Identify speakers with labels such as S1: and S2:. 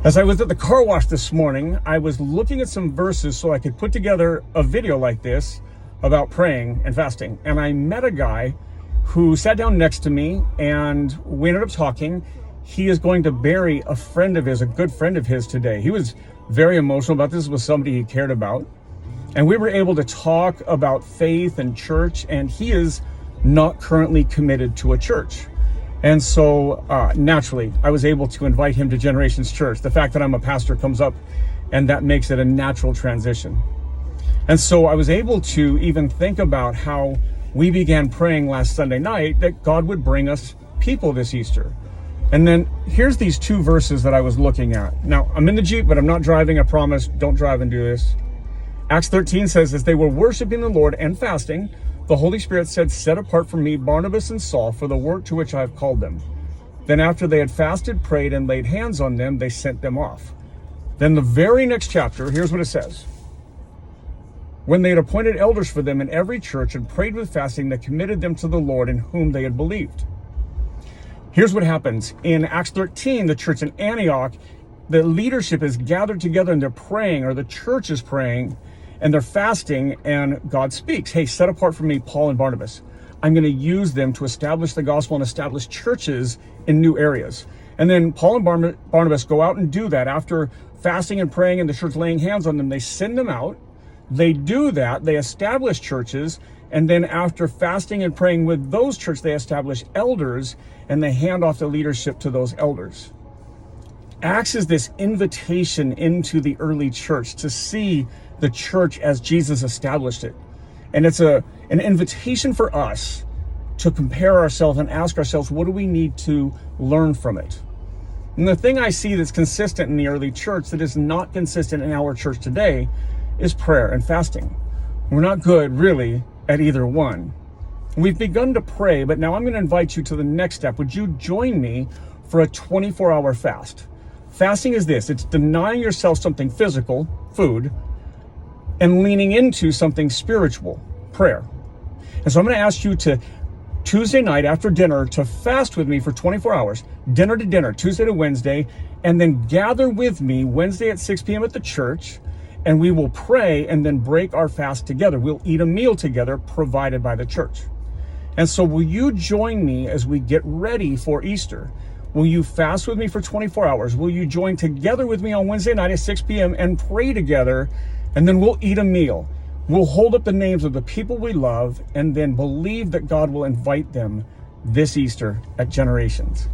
S1: As I was at the car wash this morning, I was looking at some verses so I could put together a video like this about praying and fasting. And I met a guy who sat down next to me and we ended up talking. He is going to bury a friend of his, a good friend of his today. He was very emotional about this. Was somebody he cared about. And we were able to talk about faith and church, and he is not currently committed to a church. And so naturally, I was able to invite him to Generations Church. The fact that I'm a pastor comes up, and that makes it a natural transition. And so I was able to even think about how we began praying last Sunday night that God would bring us people this Easter. And then here's these two verses that I was looking at. Now, I'm in the Jeep, but I'm not driving, I promise. Don't drive and do this. Acts 13 says, as they were worshiping the Lord and fasting, the Holy Spirit said, set apart for me Barnabas and Saul for the work to which I have called them. Then after they had fasted, prayed, and laid hands on them, they sent them off. Then the very next chapter, here's what it says. When they had appointed elders for them in every church and prayed with fasting, they committed them to the Lord in whom they had believed. Here's what happens. In Acts 13, the church in Antioch, the leadership is gathered together and they're praying, or the church is praying, and they're fasting, and God speaks. Hey, set apart for me Paul and Barnabas. I'm going to use them to establish the gospel and establish churches in new areas. And then Paul and Barnabas go out and do that. After fasting and praying and the church laying hands on them, they send them out. They do that. They establish churches. And then after fasting and praying with those churches, they establish elders, and they hand off the leadership to those elders. Acts is this invitation into the early church to see the church as Jesus established it. And it's an invitation for us to compare ourselves and ask ourselves, what do we need to learn from it? And the thing I see that's consistent in the early church that is not consistent in our church today is prayer and fasting. We're not good, really, at either one. We've begun to pray, but now I'm going to invite you to the next step. Would you join me for a 24-hour fast? Fasting is this. It's denying yourself something physical, food, and leaning into something spiritual, prayer. And so I'm going to ask you to, Tuesday night after dinner, to fast with me for 24 hours, dinner to dinner, Tuesday to Wednesday, and then gather with me Wednesday at 6 p.m. at the church, and we will pray and then break our fast together. We'll eat a meal together provided by the church. And so will you join me as we get ready for Easter? Will you fast with me for 24 hours? Will you join together with me on Wednesday night at 6 p.m. and pray together? And then we'll eat a meal. We'll hold up the names of the people we love and then believe that God will invite them this Easter at Generations.